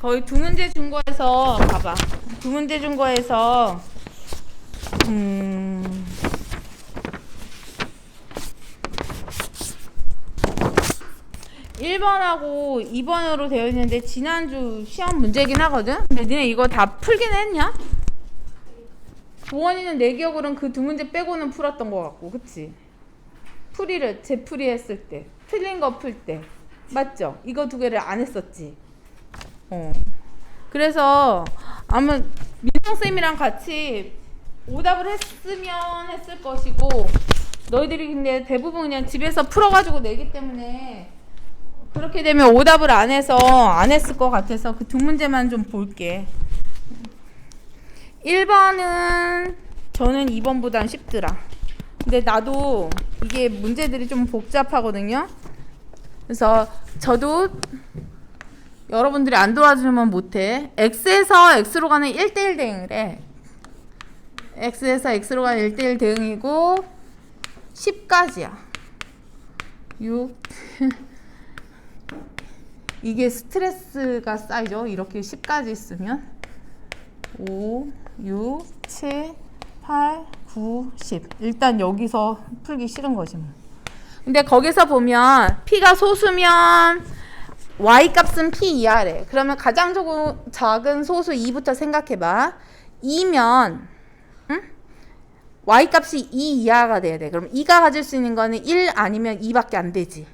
거의 두 문제 준 거에서 봐봐. 두 문제 준 거에서 1번하고 2번으로 되어 있는데 지난주 시험 문제긴 하거든? 근데 니네 이거 다 풀긴 했냐? 도원이는 내 기억으로는 그 두 문제 빼고는 풀었던 것 같고, 그치? 풀이를 재풀이 했을 때, 틀린 거 풀 때, 맞죠? 이거 두 개를 안 했었지. 그래서 아마 민성쌤이랑 같이 오답을 했으면 했을 것이고, 너희들이 근데 대부분 그냥 집에서 풀어가지고 내기 때문에 그렇게 되면 오답을 안 해서 안 했을 것 같아서 그 두 문제만 좀 볼게. 1번은 저는 2번보단 쉽더라. 근데 나도 이게 문제들이 좀 복잡하거든요. 그래서 저도 여러분들이 안 도와주면 못해. x에서 x로 가는 1대1 대응을 해. x에서 x로 가는 1대1 대응이고 10까지야. 6 이게 스트레스가 쌓이죠. 이렇게 10까지 있으면 5, 6, 7, 8, 9, 10 일단 여기서 풀기 싫은 거지 뭐. 근데 거기서 보면 P가 소수면 Y값은 P 이하래. 그러면 가장 작은 소수 2부터 생각해봐. 2면 Y값이 2 이하가 돼야 돼. 그럼 2가 가질 수 있는 거는 1 아니면 2밖에 안 되지.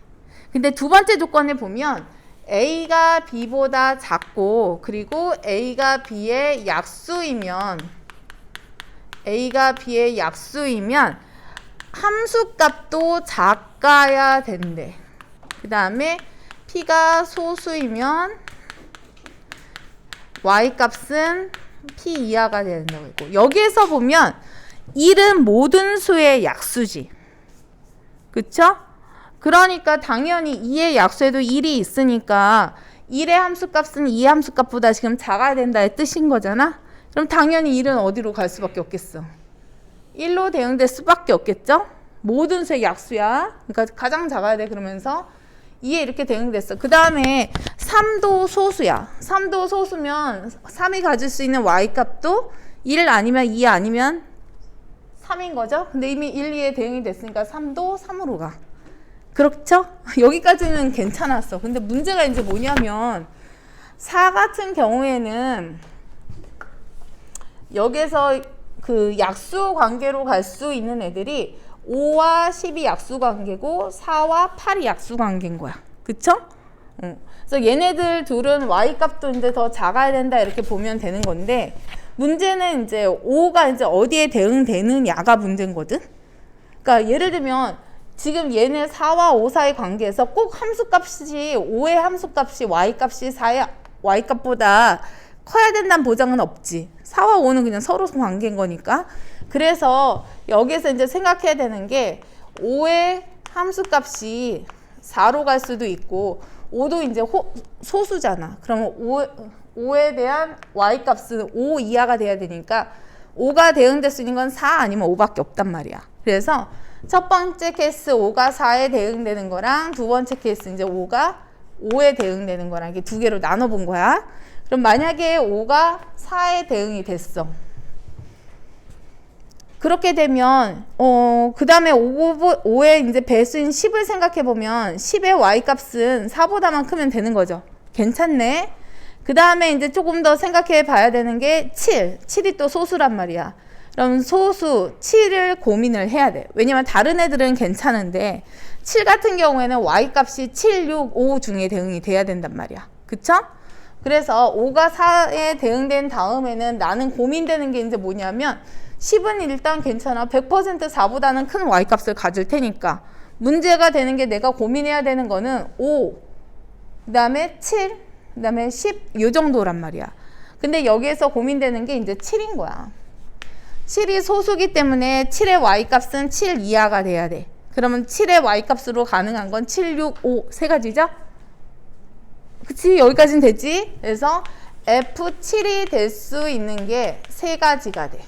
근데 두 번째 조건에 보면 A가 B보다 작고 그리고 A가 B의 약수이면 함수값도 작아야 된대. 그 다음에 P가 소수이면 Y값은 P 이하가 된다고 했고, 여기에서 보면 1은 모든 수의 약수지. 그쵸? 그러니까 당연히 2의 약수에도 1이 있으니까 1의 함수값은 2의 함수값보다 지금 작아야 된다의 뜻인 거잖아. 그럼 당연히 1은 어디로 갈 수밖에 없겠어? 1로 대응될 수밖에 없겠죠? 모든 수의 약수야. 그러니까 가장 작아야 돼. 그러면서 2에 이렇게 대응됐어. 그 다음에 3도 소수야. 3도 소수면 3이 가질 수 있는 y값도 1 아니면 2 아니면 3인 거죠? 근데 이미 1, 2에 대응이 됐으니까 3도 3으로 가. 그렇죠? 여기까지는 괜찮았어. 근데 문제가 이제 뭐냐면 4 같은 경우에는 여기서 그 약수 관계로 갈 수 있는 애들이 5와 10이 약수 관계고 4와 8이 약수 관계인 거야. 그쵸? 그래서 얘네들 둘은 y값도 이제 더 작아야 된다 이렇게 보면 되는 건데, 문제는 이제 5가 이제 어디에 대응되느냐가 문제거든. 그러니까 예를 들면 지금 얘네 4와 5 사이 관계에서 꼭 함수값이 5의 함수값이 y값이 4의 y값보다 커야 된다는 보장은 없지. 4와 5는 그냥 서로 관계인 거니까. 그래서 여기서 이제 생각해야 되는 게 5의 함수값이 4로 갈 수도 있고 5도 이제 소수잖아. 그러면 5에 대한 y값은 5 이하가 돼야 되니까 5가 대응될 수 있는 건 4 아니면 5밖에 없단 말이야. 그래서 첫 번째 케이스 5가 4에 대응되는 거랑 두 번째 케이스 이제 5가 5에 대응되는 거랑 이게 두 개로 나눠 본 거야. 그럼 만약에 5가 4에 대응이 됐어. 그렇게 되면 그 다음에 5의 이제 배수인 10을 생각해 보면 10의 y값은 4보다만 크면 되는 거죠. 괜찮네. 그 다음에 이제 조금 더 생각해 봐야 되는 게 7. 7이 또 소수란 말이야. 그럼 소수 7을 고민을 해야 돼. 왜냐면 다른 애들은 괜찮은데 7 같은 경우에는 y값이 7, 6, 5 중에 대응이 돼야 된단 말이야. 그쵸? 그래서 5가 4에 대응된 다음에는 나는 고민되는 게 이제 뭐냐면 10은 일단 괜찮아. 100% 4보다는 큰 y값을 가질 테니까. 문제가 되는 게 내가 고민해야 되는 거는 5, 그 다음에 7, 그 다음에 10, 이 정도란 말이야. 근데 여기에서 고민되는 게 이제 7인 거야. 7이 소수기 때문에 7의 y값은 7 이하가 돼야 돼. 그러면 7의 y값으로 가능한 건 7, 6, 5 세 가지죠? 그치? 여기까지는 되지? 그래서 F7이 될 수 있는 게 세 가지가 돼.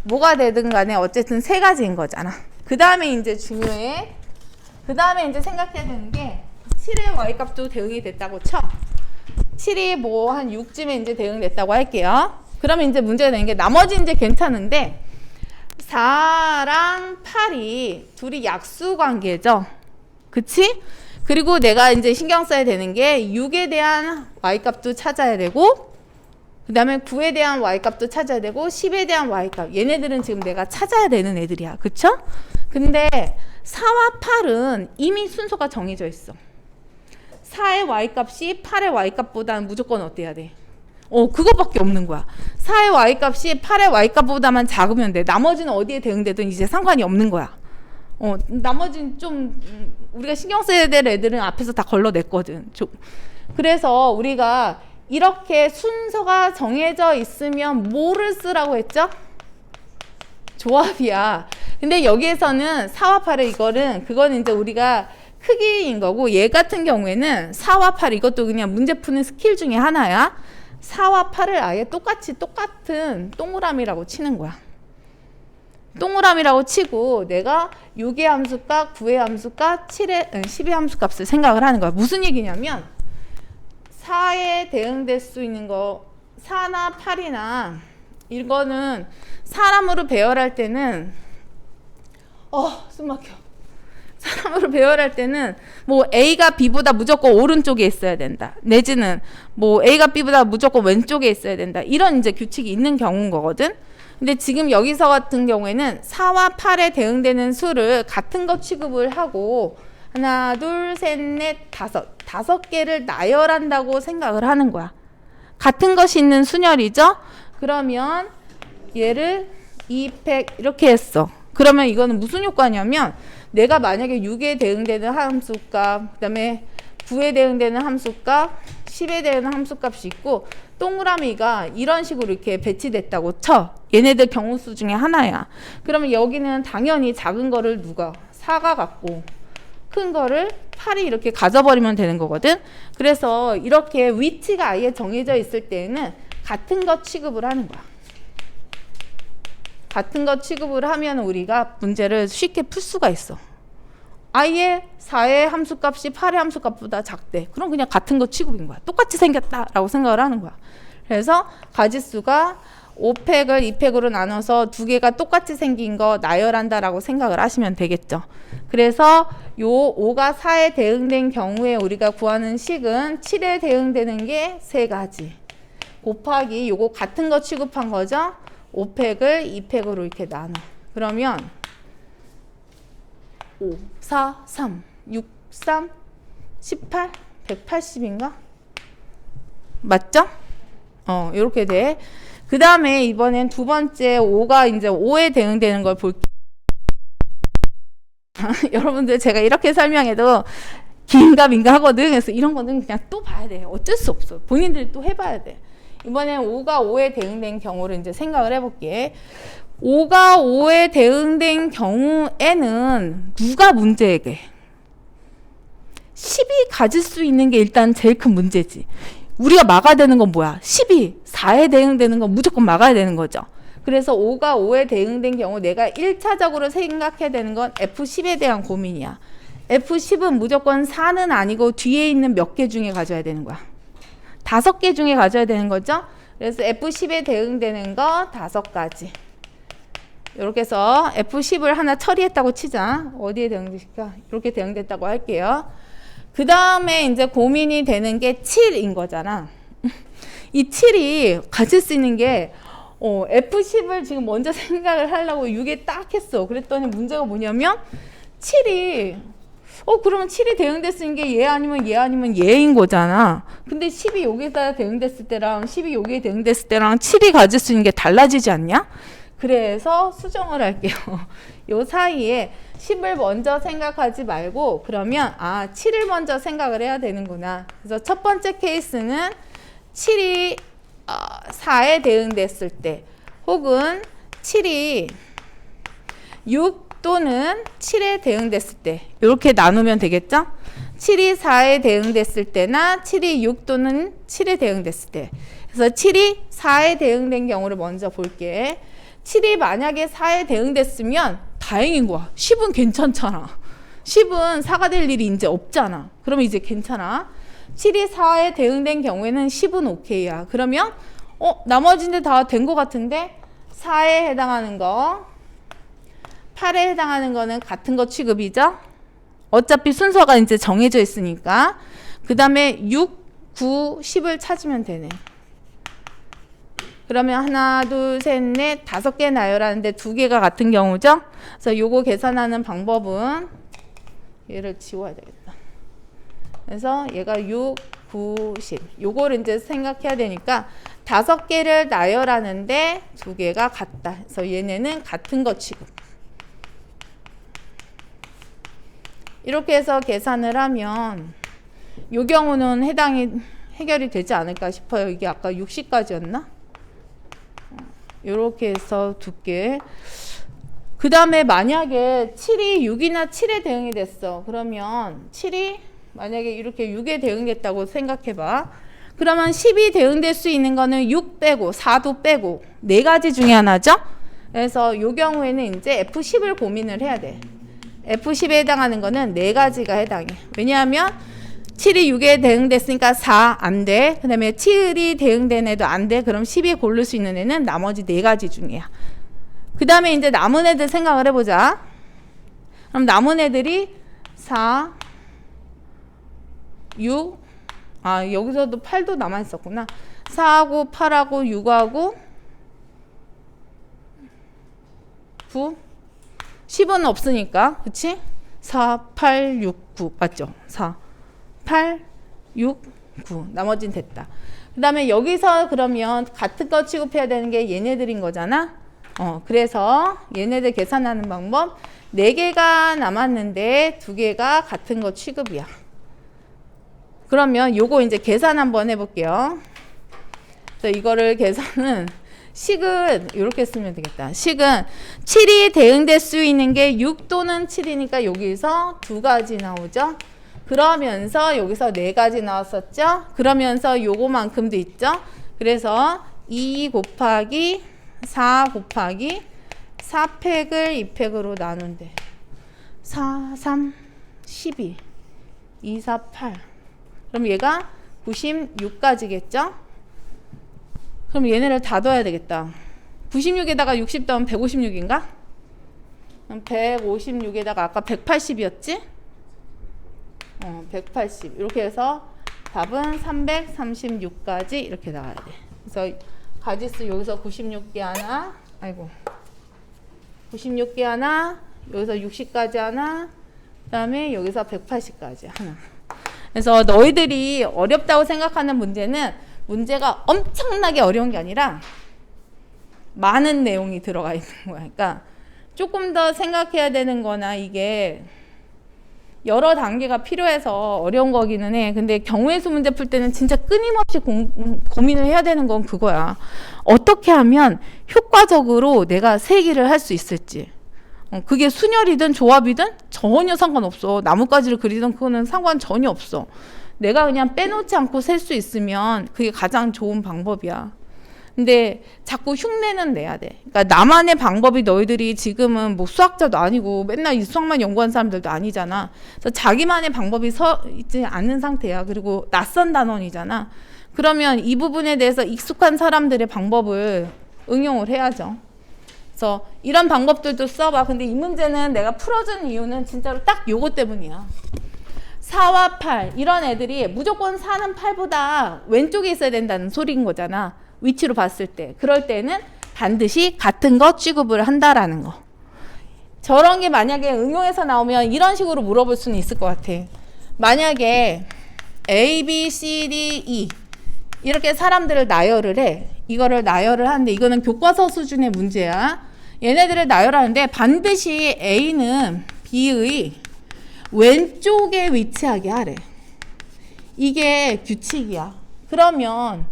뭐가 되든 간에 어쨌든 세 가지인 거잖아. 그 다음에 이제 중요해. 그 다음에 이제 생각해야 되는 게 7의 y값도 대응이 됐다고 쳐. 7이 뭐 한 6쯤에 이제 대응됐다고 할게요. 그러면 이제 문제가 되는 게 나머지 이제 괜찮은데 4랑 8이 둘이 약수 관계죠. 그치? 그리고 내가 이제 신경 써야 되는 게 6에 대한 y값도 찾아야 되고 그 다음에 9에 대한 y값도 찾아야 되고 10에 대한 y값. 얘네들은 지금 내가 찾아야 되는 애들이야. 그쵸? 근데 4와 8은 이미 순서가 정해져 있어. 4의 y값이 8의 y값보다는 무조건 어때야 돼? 그것밖에 없는 거야. 4의 y값이 8의 y값보다만 작으면 돼. 나머지는 어디에 대응되든 이제 상관이 없는 거야. 나머지는 좀 우리가 신경 써야 될 애들은 앞에서 다 걸러냈거든. 그래서 우리가 이렇게 순서가 정해져 있으면 뭐를 쓰라고 했죠? 조합이야. 근데 여기에서는 4와 8을 그거는 이제 우리가 크기인 거고 얘 같은 경우에는 4와 8 이것도 그냥 문제 푸는 스킬 중에 하나야. 4와 8을 아예 똑같은 동그라미라고 치는 거야. 동그라미라고 치고 내가 6의 함수값, 9의 함수값, 10의 함수값을 생각을 하는 거야. 무슨 얘기냐면 4에 대응될 수 있는 거 4나 8이나 이거는 사람으로 배열할 때는 숨 막혀. 사람으로 배열할 때는 뭐 A가 B보다 무조건 오른쪽에 있어야 된다. 내지는 뭐 A가 B보다 무조건 왼쪽에 있어야 된다. 이런 이제 규칙이 있는 경우인 거거든. 근데 지금 여기서 같은 경우에는 4와 8에 대응되는 수를 같은 거 취급을 하고 하나, 둘, 셋, 넷, 다섯 개를 나열한다고 생각을 하는 거야. 같은 것이 있는 순열이죠? 그러면 얘를 2팩 이렇게 했어. 그러면 이거는 무슨 효과냐면 내가 만약에 6에 대응되는 함수값, 그 다음에 9에 대응되는 함수값, 10에 대응되는 함수값이 있고 동그라미가 이런 식으로 이렇게 배치됐다고 쳐. 얘네들 경우수 중에 하나야. 그러면 여기는 당연히 작은 거를 4가 갖고 큰 거를 8이 이렇게 가져버리면 되는 거거든. 그래서 이렇게 위치가 아예 정해져 있을 때는 같은 거 취급을 하는 거야. 같은 거 취급을 하면 우리가 문제를 쉽게 풀 수가 있어. 아예 4의 함수값이 8의 함수값보다 작대. 그럼 그냥 같은 거 취급인 거야. 똑같이 생겼다라고 생각을 하는 거야. 그래서 가지수가 5팩을 2팩으로 나눠서 두 개가 똑같이 생긴 거 나열한다라고 생각을 하시면 되겠죠. 그래서 요 5가 4에 대응된 경우에 우리가 구하는 식은 7에 대응되는 게 3가지. 곱하기 요거 같은 거 취급한 거죠. 5팩을 2팩으로 이렇게 나눠. 그러면 5, 4, 3, 6, 3, 18, 180인가? 맞죠? 이렇게 돼. 그 다음에 이번엔 두 번째 5가 이제 5에 대응되는 걸 볼게요. 여러분들 제가 이렇게 설명해도 긴가 민가 하거든. 그래서 이런 거는 그냥 또 봐야 돼. 어쩔 수 없어. 본인들이 또 해봐야 돼. 이번엔 5가 5에 대응된 경우를 이제 생각을 해볼게. 5가 5에 대응된 경우에는 누가 문제에게? 10이 가질 수 있는 게 일단 제일 큰 문제지. 우리가 막아야 되는 건 뭐야? 10이 4에 대응되는 건 무조건 막아야 되는 거죠. 그래서 5가 5에 대응된 경우 내가 1차적으로 생각해야 되는 건 F10에 대한 고민이야. F10은 무조건 4는 아니고 뒤에 있는 몇 개 중에 가져야 되는 거야. 5개 중에 가져야 되는 거죠. 그래서 F10에 대응되는 거 5가지. 이렇게 해서 F10을 하나 처리했다고 치자. 어디에 대응될까? 이렇게 대응됐다고 할게요. 그 다음에 이제 고민이 되는 게 7인 거잖아. 이 7이 가질 수 있는 게 F10을 지금 먼저 생각을 하려고 6에 딱 했어. 그랬더니 문제가 뭐냐면 7이 그러면 7이 대응될 수 있는 게 얘 아니면 얘인 거잖아. 근데 10이 여기다 대응됐을 때랑 10이 여기에 대응됐을 때랑 7이 가질 수 있는 게 달라지지 않냐? 그래서 수정을 할게요. 요 사이에 10을 먼저 생각하지 말고 그러면 7을 먼저 생각을 해야 되는구나. 그래서 첫 번째 케이스는 7이 4에 대응됐을 때 혹은 7이 6 또는 7에 대응됐을 때 이렇게 나누면 되겠죠? 7이 4에 대응됐을 때나 7이 6 또는 7에 대응됐을 때. 그래서 7이 4에 대응된 경우를 먼저 볼게. 7이 만약에 4에 대응됐으면 다행인 거야. 10은 괜찮잖아. 10은 4가 될 일이 이제 없잖아. 그러면 이제 괜찮아. 7이 4에 대응된 경우에는 10은 오케이야. 그러면 나머지는 다 된 것 같은데 4에 해당하는 거 8에 해당하는 거는 같은 거 취급이죠. 어차피 순서가 이제 정해져 있으니까. 그 다음에 6, 9, 10을 찾으면 되네. 그러면 하나, 둘, 셋, 넷, 5개 나열하는데 2개가 같은 경우죠. 그래서 요거 계산하는 방법은 얘를 지워야 되겠다. 그래서 얘가 6, 9, 10. 요거를 이제 생각해야 되니까 5개를 나열하는데 2개가 같다. 그래서 얘네는 같은 거 취급. 이렇게 해서 계산을 하면 요 경우는 해결이 되지 않을까 싶어요. 이게 아까 60까지였나? 이렇게 해서 2개. 그 다음에 만약에 7이 6이나 7에 대응이 됐어. 그러면 7이 만약에 이렇게 6에 대응됐다고 생각해봐. 그러면 10이 대응될 수 있는 거는 6 빼고 4도 빼고 4가지 중에 하나죠. 그래서 이 경우에는 이제 F10을 고민을 해야 돼. F10에 해당하는 거는 4가지가 해당해. 왜냐하면 7이 6에 대응됐으니까 4 안 돼. 그 다음에 7이 대응된 애도 안 돼. 그럼 10이 고를 수 있는 애는 나머지 4가지 중이야. 그 다음에 이제 남은 애들 생각을 해보자. 그럼 남은 애들이 4, 6, 여기서도 8도 남아있었구나. 4하고 8하고 6하고 9, 10은 없으니까, 그치? 4, 8, 6, 9 맞죠? 4, 8, 6, 9 나머지는 됐다. 그 다음에 여기서 그러면 같은 거 취급해야 되는 게 얘네들인 거잖아. 그래서 얘네들 계산하는 방법 4개가 남았는데 2개가 같은 거 취급이야. 그러면 요거 이제 계산 한번 해볼게요. 그래서 이거를 계산은 식은 이렇게 쓰면 되겠다. 식은 7이 대응될 수 있는 게 6 또는 7이니까 여기서 2가지 나오죠. 그러면서 여기서 4가지 나왔었죠. 그러면서 요거만큼도 있죠. 그래서 2 곱하기 4 곱하기 4팩을 2팩으로 나눈대. 4, 3, 12, 2, 4, 8. 그럼 얘가 96까지겠죠? 그럼 얘네를 다 더해야 되겠다. 96에다가 60 더하면 156인가? 156에다가 아까 180이었지? 180. 이렇게 해서 답은 336까지 이렇게 나와야 돼. 그래서 가지수 여기서 96개 하나, 96개 하나, 여기서 60까지 하나, 그 다음에 여기서 180까지 하나. 그래서 너희들이 어렵다고 생각하는 문제는 문제가 엄청나게 어려운 게 아니라 많은 내용이 들어가 있는 거야. 그러니까 조금 더 생각해야 되는 거나 이게 여러 단계가 필요해서 어려운 거기는 해. 근데 경우의 수 문제 풀 때는 진짜 끊임없이 고민을 해야 되는 건 그거야. 어떻게 하면 효과적으로 내가 세기를 할 수 있을지. 그게 순열이든 조합이든 전혀 상관없어. 나뭇가지를 그리든 그거는 상관 전혀 없어. 내가 그냥 빼놓지 않고 셀 수 있으면 그게 가장 좋은 방법이야. 근데 자꾸 흉내는 내야 돼. 그러니까 나만의 방법이 너희들이 지금은 뭐 수학자도 아니고 맨날 이 수학만 연구한 사람들도 아니잖아. 그래서 자기만의 방법이 서 있지 않는 상태야. 그리고 낯선 단원이잖아. 그러면 이 부분에 대해서 익숙한 사람들의 방법을 응용을 해야죠. 그래서 이런 방법들도 써봐. 근데 이 문제는 내가 풀어준 이유는 진짜로 딱 요거 때문이야. 4와 8 이런 애들이 무조건 4는 8보다 왼쪽에 있어야 된다는 소리인 거잖아. 위치로 봤을 때. 그럴 때는 반드시 같은 거 취급을 한다라는 거. 저런 게 만약에 응용해서 나오면 이런 식으로 물어볼 수는 있을 것 같아. 만약에 A, B, C, D, E 이렇게 사람들을 나열을 해. 이거를 나열을 하는데 이거는 교과서 수준의 문제야. 얘네들을 나열하는데 반드시 A는 B의 왼쪽에 위치하게 하래. 이게 규칙이야. 그러면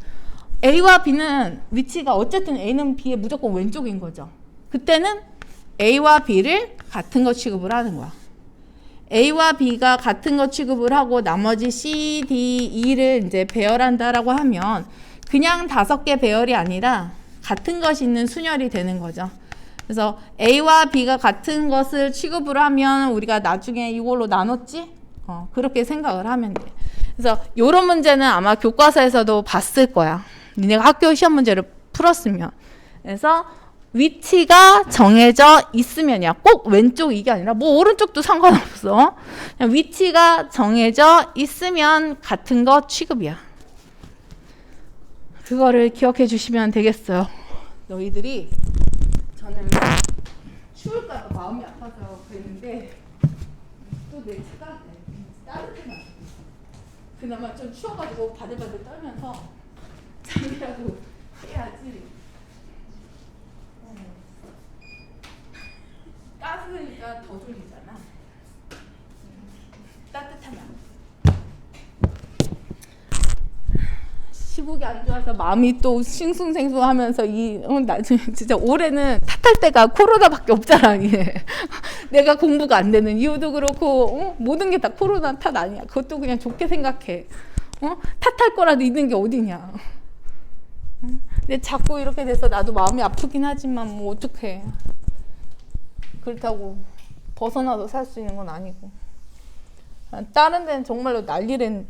A와 B는 위치가 어쨌든 A는 B의 무조건 왼쪽인 거죠. 그때는 A와 B를 같은 거 취급을 하는 거야. A와 B가 같은 거 취급을 하고 나머지 C, D, E를 이제 배열한다라고 하면 그냥 5개 배열이 아니라 같은 것이 있는 순열이 되는 거죠. 그래서 A와 B가 같은 것을 취급을 하면 우리가 나중에 이걸로 나눴지? 그렇게 생각을 하면 돼. 그래서 이런 문제는 아마 교과서에서도 봤을 거야. 니네가 학교 시험 문제를 풀었으면. 그래서 위치가 정해져 있으면이야. 꼭 왼쪽 이게 아니라 뭐 오른쪽도 상관없어. 그냥 위치가 정해져 있으면 같은 거 취급이야. 그거를 기억해 주시면 되겠어요. 너희들이 저는 추울까 봐 마음이 아파서 그랬는데 또 내 차가 따뜻해. 그나마 좀 추워가지고 바들바들 떨면서 잠이라도 해야지. 따스우니까 더 졸리잖아. 따뜻하면. 시국이 안 좋아서 마음이 또 싱숭생숭하면서 나중에 진짜 올해는 탓할 때가 코로나밖에 없잖아. 이게. 내가 공부가 안 되는 이유도 그렇고 모든 게 다 코로나 탓 아니야. 그것도 그냥 좋게 생각해. 탓할 거라도 있는 게 어디냐. 근데 자꾸 이렇게 돼서 나도 마음이 아프긴 하지만 뭐 어떡해. 그렇다고 벗어나도 살 수 있는 건 아니고. 다른 데는 정말로 난리랜.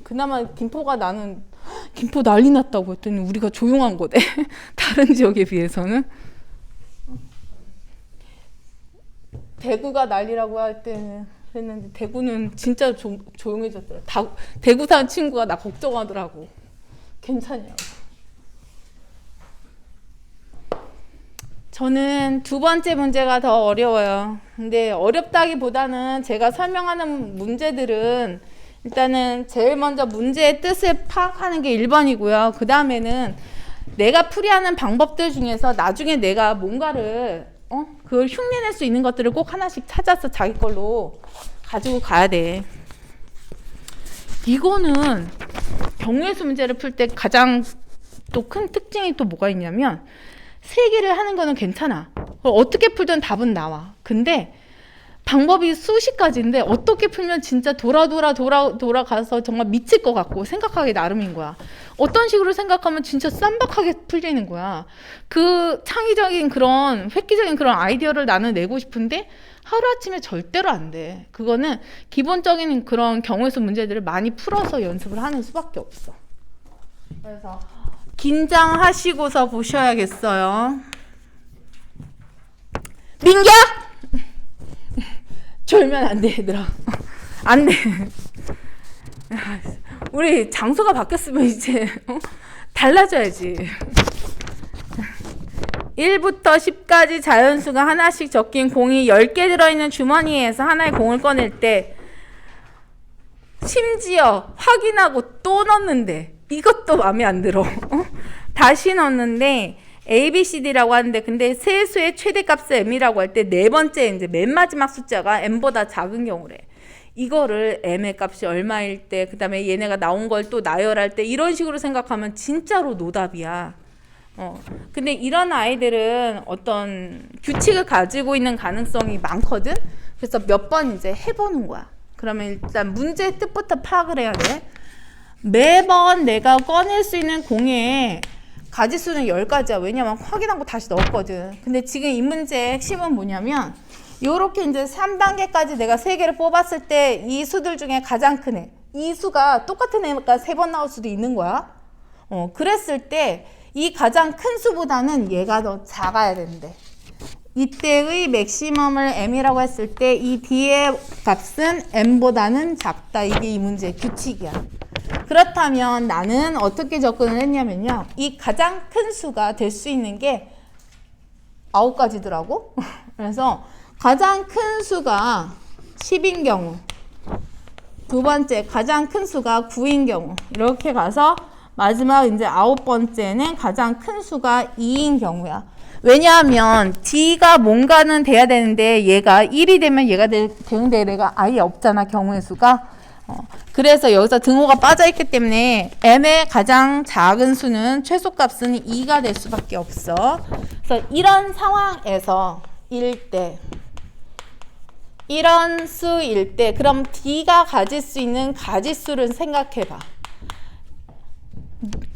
그나마 김포가 나는 김포 난리 났다고 했더니 우리가 조용한 거대. 다른 지역에 비해서는. 대구가 난리라고 할 때는 그랬는데 대구는 진짜 조용해졌더라. 대구 사는 친구가 나 걱정하더라고. 괜찮냐고. 저는 두 번째 문제가 더 어려워요. 근데 어렵다기보다는 제가 설명하는 문제들은 일단은 제일 먼저 문제의 뜻을 파악하는 게 1번이고요. 그 다음에는 내가 풀이하는 방법들 중에서 나중에 내가 뭔가를 그걸 흉내낼 수 있는 것들을 꼭 하나씩 찾아서 자기 걸로 가지고 가야 돼. 이거는 경우의 수 문제를 풀 때 가장 또 큰 특징이 또 뭐가 있냐면 세 개를 하는 거는 괜찮아. 어떻게 풀든 답은 나와. 근데 방법이 수십 가지인데 어떻게 풀면 진짜 돌아가서 정말 미칠 것 같고 생각하기 나름인 거야. 어떤 식으로 생각하면 진짜 쌈박하게 풀리는 거야. 그 창의적인 그런 획기적인 그런 아이디어를 나는 내고 싶은데 하루아침에 절대로 안 돼. 그거는 기본적인 그런 경우의 수 문제들을 많이 풀어서 연습을 하는 수밖에 없어. 그래서 긴장하시고서 보셔야겠어요. 민기야! 졸면 안 돼, 얘들아. 안 돼. 우리 장소가 바뀌었으면 이제 달라져야지. 1부터 10까지 자연수가 하나씩 적힌 공이 10개 들어있는 주머니에서 하나의 공을 꺼낼 때 심지어 확인하고 또 넣는데 이것도 마음에 안 들어. 다시 넣는데 A, B, C, D라고 하는데 근데 세수의 최대값을 M이라고 할 때 네 번째 이제 맨 마지막 숫자가 M보다 작은 경우래. 이거를 M의 값이 얼마일 때 그 다음에 얘네가 나온 걸 또 나열할 때 이런 식으로 생각하면 진짜로 노답이야. 근데 이런 아이들은 어떤 규칙을 가지고 있는 가능성이 많거든. 그래서 몇 번 이제 해보는 거야. 그러면 일단 문제의 뜻부터 파악을 해야 돼. 매번 내가 꺼낼 수 있는 공에 가지수는 10가지야. 왜냐면 확인하고 다시 넣었거든. 근데 지금 이 문제의 핵심은 뭐냐면 요렇게 이제 3단계까지 내가 3개를 뽑았을 때 이 수들 중에 가장 큰 애. 이 수가 똑같은 애가 3번 나올 수도 있는 거야. 그랬을 때 이 가장 큰 수보다는 얘가 더 작아야 되는데 이때의 맥시멈을 M이라고 했을 때 이 D의 값은 M보다는 작다. 이게 이 문제의 규칙이야. 그렇다면 나는 어떻게 접근을 했냐면요. 이 가장 큰 수가 될 수 있는 게 9가지더라고. 그래서 가장 큰 수가 10인 경우, 두 번째 가장 큰 수가 9인 경우, 이렇게 가서 마지막 이제 9번째는 가장 큰 수가 2인 경우야. 왜냐하면 D가 뭔가는 돼야 되는데 얘가 1이 되면 얘가 되는데 얘가 아예 없잖아, 경우의 수가. 그래서 여기서 등호가 빠져있기 때문에 M의 가장 작은 수는 최소값은 2가 될 수밖에 없어. 그래서 이런 상황에서 이런 수일 때 그럼 D가 가질 수 있는 가지수를 생각해봐.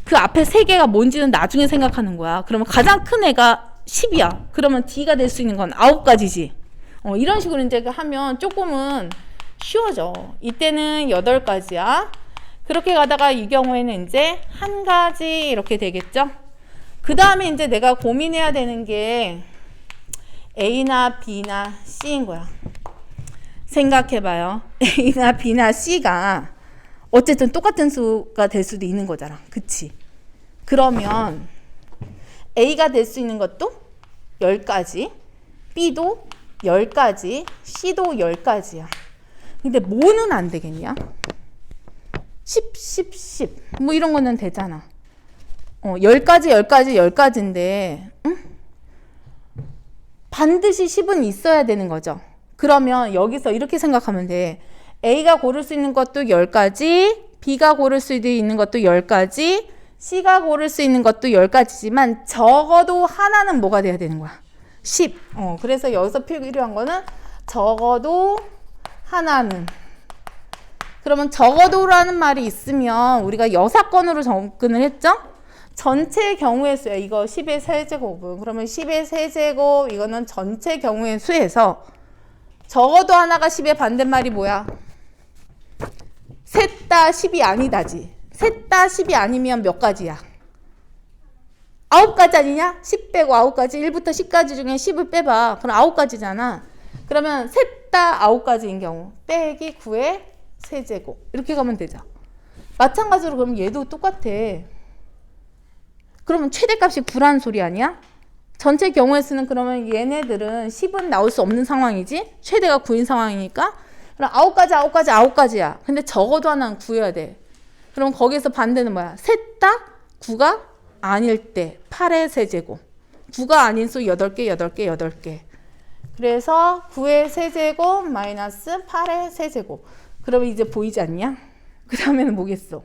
그 앞에 3개가 뭔지는 나중에 생각하는 거야. 그러면 가장 큰 애가 10이야. 그러면 D가 될 수 있는 건 9가지지. 이런 식으로 이제 하면 조금은 쉬워져. 이때는 8가지야. 그렇게 가다가 이 경우에는 이제 한 가지 이렇게 되겠죠. 그 다음에 이제 내가 고민해야 되는 게 A나 B나 C인 거야. 생각해봐요. A나 B나 C가 어쨌든 똑같은 수가 될 수도 있는 거잖아. 그치? 그러면 A가 될 수 있는 것도 10가지, B도 10가지, C도 10가지야. 근데 뭐는 안 되겠냐? 10, 10, 10. 뭐 이런 거는 되잖아. 10가지, 10가지, 10가지인데, 응? 반드시 10은 있어야 되는 거죠. 그러면 여기서 이렇게 생각하면 돼. A가 고를 수 있는 것도 10가지, B가 고를 수 있는 것도 10가지, C가 고를 수 있는 것도 10가지지만 적어도 하나는 뭐가 돼야 되는 거야? 10. 그래서 여기서 필요한 거는 적어도 하나는. 그러면 적어도라는 말이 있으면 우리가 여사건으로 접근을 했죠? 전체 경우의 수야. 이거 10의 세제곱은. 그러면 10의 세제곱 이거는 전체 경우의 수에서 적어도 하나가 10의 반대말이 뭐야? 셋 다 10이 아니다지. 셋 다 10이 아니면 몇 가지야? 9가지 아니냐? 10 빼고 9가지. 1부터 10까지 중에 10을 빼봐. 그럼 9가지잖아. 그러면 셋 다 9가지인 경우 빼기 9의 세제곱. 이렇게 가면 되죠. 마찬가지로 그럼 얘도 똑같아. 그러면 최대값이 9라는 소리 아니야? 전체 경우의 수는 그러면 얘네들은 10은 나올 수 없는 상황이지? 최대가 9인 상황이니까. 그럼 9가지야. 근데 적어도 하나는 9여야 돼. 그럼 거기서 반대는 뭐야? 셋 다 9가 아닐 때 8의 세제곱. 9가 아닌 수 8개. 그래서 9의 세제곱 마이너스 8의 세제곱. 그러면 이제 보이지 않냐? 그 다음에는 뭐겠어?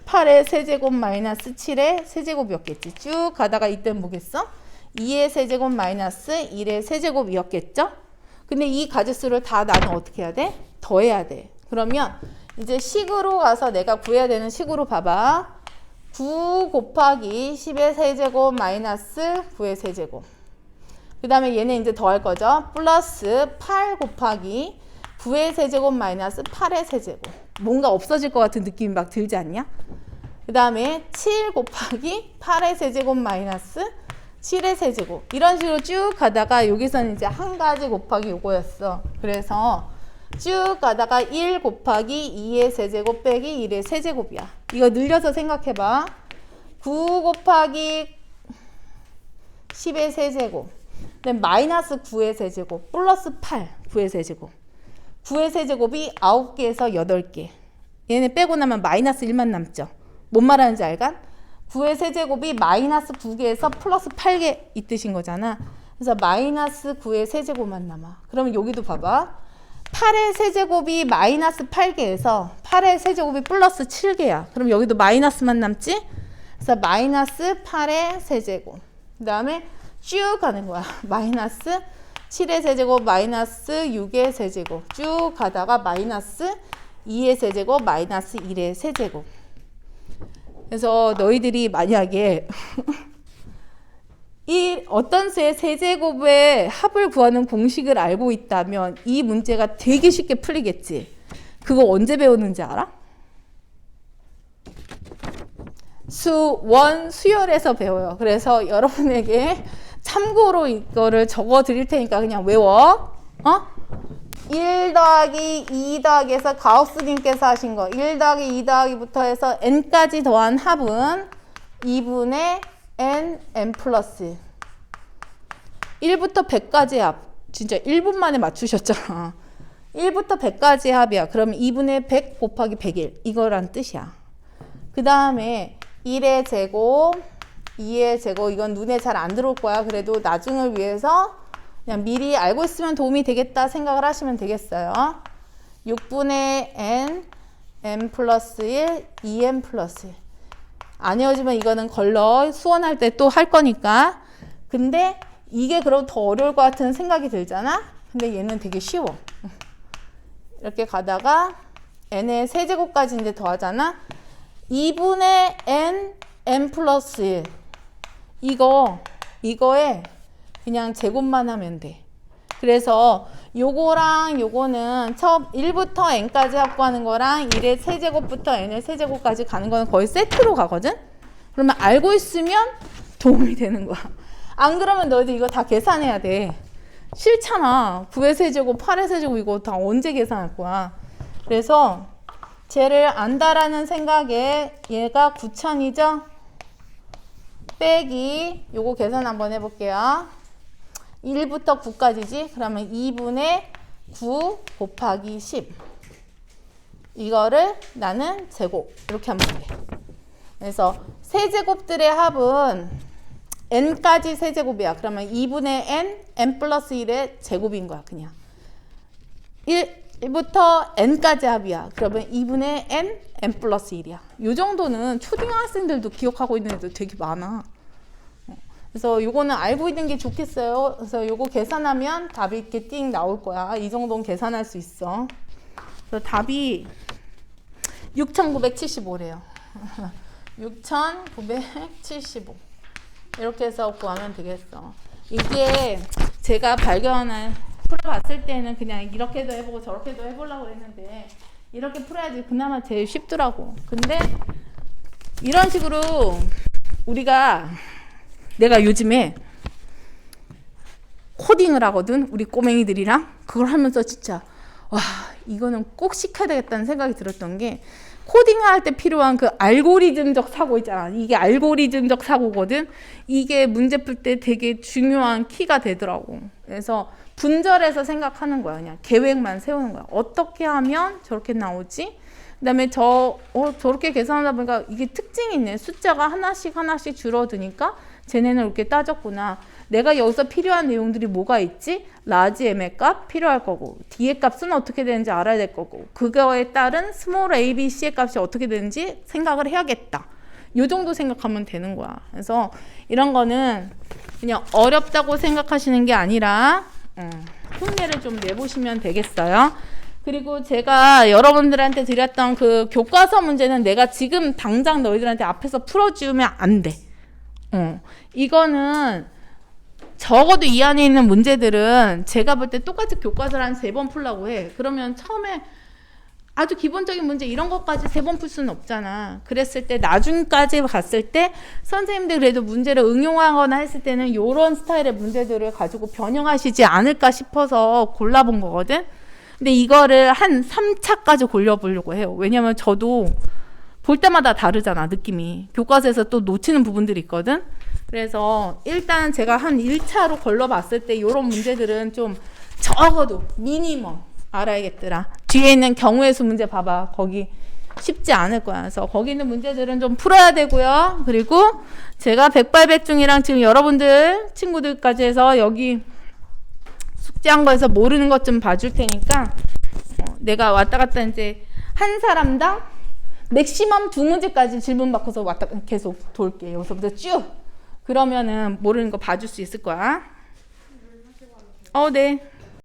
8의 세제곱 마이너스 7의 세제곱이었겠지. 쭉 가다가 이때는 뭐겠어? 2의 세제곱 마이너스 1의 세제곱이었겠죠? 근데 이 가지수를 다 나는 어떻게 해야 돼? 더해야 돼. 그러면 이제 식으로 가서 내가 구해야 되는 식으로 봐봐. 9 곱하기 10의 세제곱 마이너스 9의 세제곱. 그 다음에 얘는 이제 더할 거죠. 플러스 8 곱하기 9의 세제곱 마이너스 8의 세제곱. 뭔가 없어질 것 같은 느낌이 막 들지 않냐? 그 다음에 7 곱하기 8의 세제곱 마이너스 7의 세제곱. 이런 식으로 쭉 가다가 여기서는 이제 한 가지 곱하기 요거였어. 그래서 쭉 가다가 1 곱하기 2의 세제곱 빼기 1의 세제곱이야. 이거 늘려서 생각해봐. 9 곱하기 10의 세제곱. 그다음에 마이너스 9의 세제곱 플러스 8 9의 세제곱. 9의 세제곱이 9개에서 8개. 얘네 빼고 나면 마이너스 1만 남죠. 뭔 말하는지 알간? 9의 세제곱이 마이너스 9개에서 플러스 8개 이 뜻인 거잖아. 그래서 마이너스 9의 세제곱만 남아. 그러면 여기도 봐봐. 8의 세제곱이 마이너스 8개에서 8의 세제곱이 플러스 7개야. 그럼 여기도 마이너스만 남지? 그래서 마이너스 8의 세제곱. 그 다음에 쭉 가는 거야. 마이너스 7의 세제곱 마이너스 6의 세제곱. 쭉 가다가 마이너스 2의 세제곱 마이너스 1의 세제곱. 그래서 너희들이 만약에 이 어떤 수의 세제곱의 합을 구하는 공식을 알고 있다면 이 문제가 되게 쉽게 풀리겠지. 그거 언제 배웠는지 알아? 수열에서 배워요. 그래서 여러분에게 참고로 이거를 적어 드릴 테니까 그냥 외워. 1 더하기 2 더하기에서 가우스님께서 하신 거 1 더하기 2 더하기부터 해서 n까지 더한 합은 2분의 n 플러스 1부터 100까지의 합. 진짜 1분 만에 맞추셨잖아. 1부터 100까지의 합이야. 그러면 2분의 100 곱하기 100일 이거란 뜻이야. 그 다음에 1의 제곱 2의 제곱. 이건 눈에 잘 안 들어올 거야. 그래도 나중을 위해서 그냥 미리 알고 있으면 도움이 되겠다 생각을 하시면 되겠어요. 6분의 n 플러스 1 2n 플러스 1. 안 외워지면 이거는 걸러 수원할 때 또 할 거니까. 근데 이게 그럼 더 어려울 것 같은 생각이 들잖아. 근데 얘는 되게 쉬워. 이렇게 가다가 n의 세제곱까지 이제 더하잖아. 2분의 n 플러스 1. 이거에 그냥 제곱만 하면 돼. 그래서 요거랑 요거는 처음 1부터 n까지 확보하는 거랑 1의 세제곱부터 n의 세제곱까지 가는 거는 거의 세트로 가거든? 그러면 알고 있으면 도움이 되는 거야. 안 그러면 너희들 이거 다 계산해야 돼. 싫잖아. 9의 세제곱, 8의 세제곱 이거 다 언제 계산할 거야. 그래서 쟤를 안다라는 생각에 얘가 9,000이죠? 빼기 요거 계산 한번 해볼게요. 1부터 9까지지? 그러면 2분의 9 곱하기 10 이거를 나는 제곱 이렇게 하면 돼. 그래서 세제곱들의 합은 n까지 세제곱이야. 그러면 2분의 n 플러스 1의 제곱인 거야. 그냥 1부터 n까지 합이야. 그러면 2분의 n 플러스 1이야. 이 정도는 초등학생들도 기억하고 있는 애들 되게 많아. 그래서 요거는 알고 있는 게 좋겠어요. 그래서 요거 계산하면 답이 이렇게 띵 나올 거야. 이 정도는 계산할 수 있어. 그래서 답이 6,975래요. 6,975 이렇게 해서 구하면 되겠어. 이게 제가 발견한 풀어봤을 때는 그냥 이렇게도 해보고 저렇게도 해보려고 했는데 이렇게 풀어야지 그나마 제일 쉽더라고. 근데 이런 식으로 내가 요즘에 코딩을 하거든. 우리 꼬맹이들이랑 그걸 하면서 진짜 와 이거는 꼭 시켜야 되겠다는 생각이 들었던 게 코딩을 할 때 필요한 그 알고리즘적 사고 있잖아. 이게 알고리즘적 사고거든. 이게 문제 풀 때 되게 중요한 키가 되더라고. 그래서 분절해서 생각하는 거야. 그냥 계획만 세우는 거야. 어떻게 하면 저렇게 나오지? 그 다음에 저렇게 계산하다 보니까 이게 특징이 있네. 숫자가 하나씩 줄어드니까 쟤네는 이렇게 따졌구나. 내가 여기서 필요한 내용들이 뭐가 있지? 라지 m의 값 필요할 거고 d의 값은 어떻게 되는지 알아야 될 거고 그거에 따른 스몰 a, b, c의 값이 어떻게 되는지 생각을 해야겠다. 요 정도 생각하면 되는 거야. 그래서 이런 거는 그냥 어렵다고 생각하시는 게 아니라 흉내를 좀 내보시면 되겠어요. 그리고 제가 여러분들한테 드렸던 그 교과서 문제는 내가 지금 당장 너희들한테 앞에서 풀어주면 안 돼. 이거는 적어도 이 안에 있는 문제들은 제가 볼 때 똑같이 교과서를 한 3번 풀라고 해. 그러면 처음에 아주 기본적인 문제 이런 것까지 3번 풀 수는 없잖아. 그랬을 때 나중까지 갔을 때 선생님들 그래도 문제를 응용하거나 했을 때는 이런 스타일의 문제들을 가지고 변형하시지 않을까 싶어서 골라본 거거든. 근데 이거를 한 3차까지 골라보려고 해요. 왜냐면 저도 볼 때마다 다르잖아, 느낌이. 교과서에서 또 놓치는 부분들이 있거든. 그래서 일단 제가 한 1차로 걸러봤을 때 이런 문제들은 좀 적어도 미니멈 알아야겠더라. 뒤에 있는 경우의 수 문제 봐봐. 거기 쉽지 않을 거야. 그래서 거기 있는 문제들은 좀 풀어야 되고요. 그리고 제가 백발백중이랑 지금 여러분들 친구들까지 해서 여기 숙제한 거에서 모르는 것 좀 봐줄 테니까 내가 왔다 갔다 이제 한 사람당 맥시멈 2문제까지 질문 바꿔서 왔다 계속 돌게. 여기서부터 쭉. 그러면은 모르는 거 봐줄 수 있을 거야. 네.